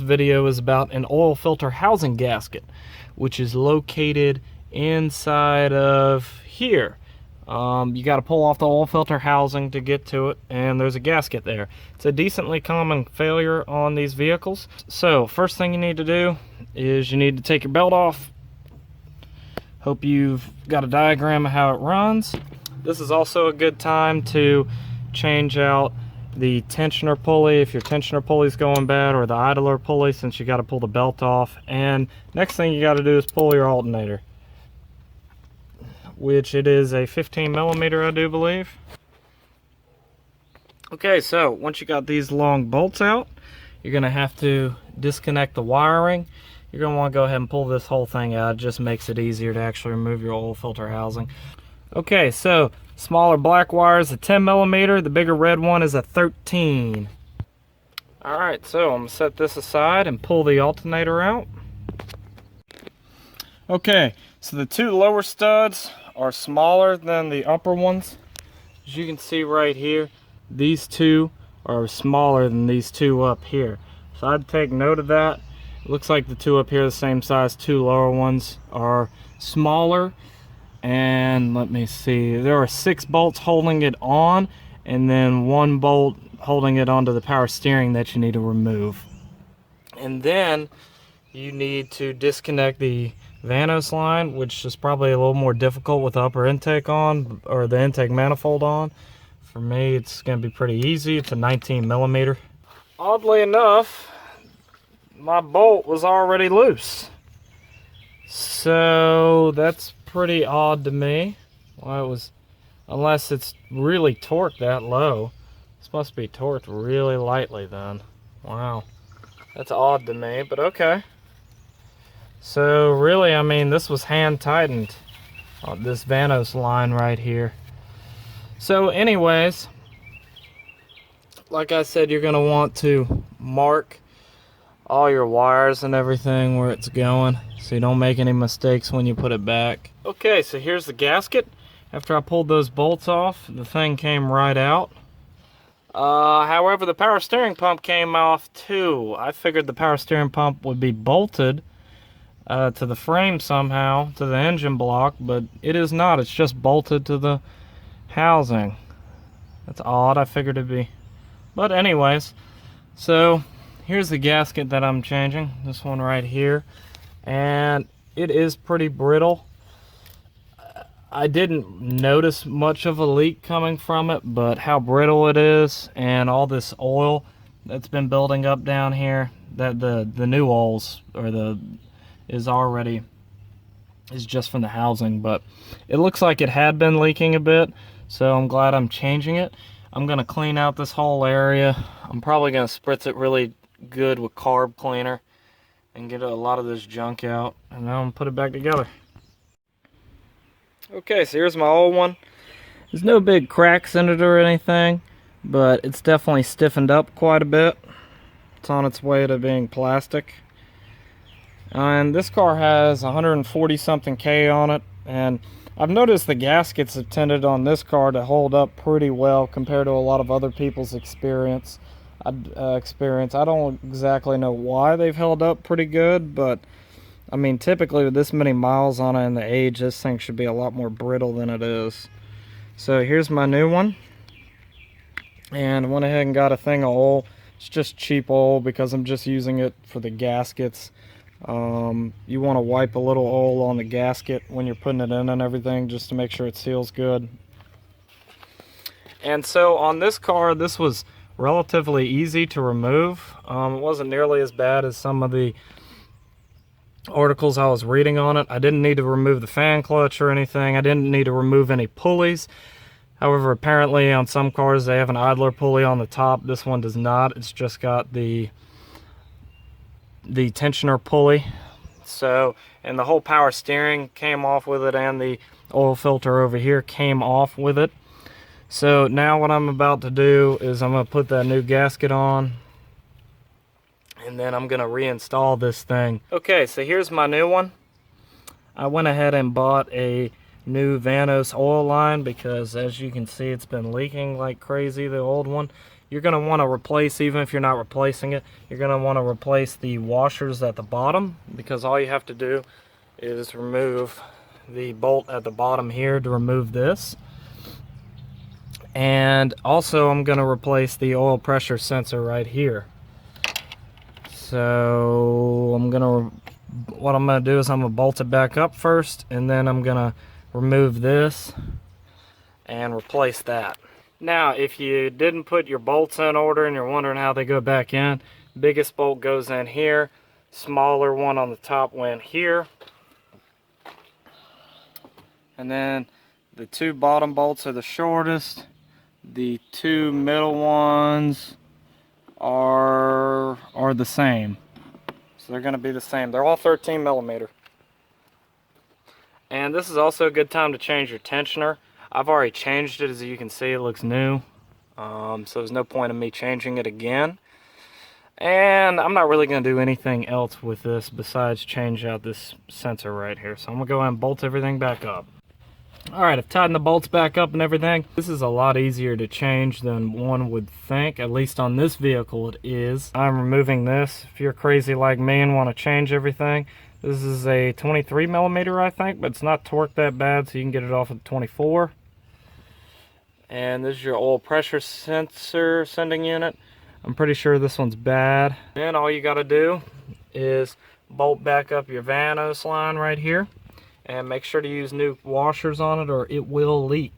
This video is about an oil filter housing gasket, which is located inside of here. You got to pull off the oil filter housing to get to it, and there's a gasket there. It's a decently common failure on these vehicles. So first thing you need to do is you need to take your belt off. Hope you've got a diagram of how it runs. This is also a good time to change out the tensioner pulley if your tensioner pulley is going bad, or the idler pulley, since you got to pull the belt off. And next thing you got to do is pull your alternator, which it is a 15 millimeter, I do believe. Okay, so once you got these long bolts out, you're going to have to disconnect the wiring. You're going to want to go ahead and pull this whole thing out. It just makes it easier to actually remove your oil filter housing. Okay, so smaller black wire is a 10 millimeter, the bigger red one is a 13. Alright, so I'm going to set this aside and pull the alternator out. Okay, so the two lower studs are smaller than the upper ones. As you can see right here, these two are smaller than these two up here. So I'd take note of that. It looks like the two up here are the same size, two lower ones are smaller. And let me see, there are 6 bolts holding it on, and then 1 bolt holding it onto the power steering that you need to remove. And then you need to disconnect the Vanos line, which is probably a little more difficult with the upper intake on, or the intake manifold on. For me, it's going to be pretty easy. It's a 19 millimeter. Oddly enough, my bolt was already loose. So that's pretty odd to me. Well, it was, unless it's really torqued that low. This must be torqued really lightly then. Wow, that's odd to me, but okay. So really, I mean, this was hand tightened on this Vanos line right here. So anyways, like I said, you're gonna want to mark all your wires and everything where it's going, so you don't make any mistakes when you put it back. Okay, so here's the gasket. After I pulled those bolts off, the thing came right out. However, the power steering pump came off too. I figured the power steering pump would be bolted to the frame somehow, to the engine block, but it is not. It's just bolted to the housing. That's odd. I figured it'd be. But anyways, so here's the gasket that I'm changing, this one right here, and it is pretty brittle. I didn't notice much of a leak coming from it, but how brittle it is, and all this oil that's been building up down here, that the new oils, or is just from the housing, but it looks like it had been leaking a bit, so I'm glad I'm changing it. I'm going to clean out this whole area. I'm probably going to spritz it really good with carb cleaner and get a lot of this junk out, and then I'm gonna put it back together. Okay, so here's my old one. There's no big cracks in it or anything, but it's definitely stiffened up quite a bit. It's on its way to being plastic. And this car has 140 something K on it, and I've noticed the gaskets have tended on this car to hold up pretty well compared to a lot of other people's experience. I don't exactly know why they've held up pretty good, but I mean, typically with this many miles on it and the age, this thing should be a lot more brittle than it is. So here's my new one, and I went ahead and got a thing of oil. It's just cheap oil because I'm just using it for the gaskets. You want to wipe a little oil on the gasket when you're putting it in and everything, just to make sure it seals good. And so on this car, this was relatively easy to remove. It wasn't nearly as bad as some of the articles I was reading on it. I didn't need to remove the fan clutch or anything. I didn't need to remove any pulleys. However, apparently on some cars they have an idler pulley on the top. This one does not. It's just got the tensioner pulley. So, and the whole power steering came off with it, and the oil filter over here came off with it. So now what I'm about to do is I'm going to put that new gasket on, and then I'm going to reinstall this thing. Okay, so here's my new one. I went ahead and bought a new Vanos oil line because, as you can see, it's been leaking like crazy, the old one. you're going to want to replace, even if you're not replacing it, you're going to want to replace the washers at the bottom, because all you have to do is remove the bolt at the bottom here to remove this. And also I'm going to replace the oil pressure sensor right here. So what I'm going to do is I'm going to bolt it back up first, and then I'm going to remove this and replace that. Now, if you didn't put your bolts in order and you're wondering how they go back in, biggest bolt goes in here, smaller one on the top went here, and then the two bottom bolts are the shortest. The two middle ones are the same, so they're going to be the same. They're all 13 millimeter. And this is also a good time to change your tensioner. I've already changed it. As you can see, it looks new, so there's no point in me changing it again. And I'm not really going to do anything else with this besides change out this sensor right here. So I'm going to go ahead and bolt everything back up. Alright, I've tightened the bolts back up and everything. This is a lot easier to change than one would think, at least on this vehicle it is. I'm removing this. If you're crazy like me and want to change everything, this is a 23 millimeter, I think, but it's not torqued that bad, so you can get it off at 24. And this is your oil pressure sensor sending unit. I'm pretty sure this one's bad. Then all you got to do is bolt back up your Vanos line right here, and make sure to use new washers on it or it will leak.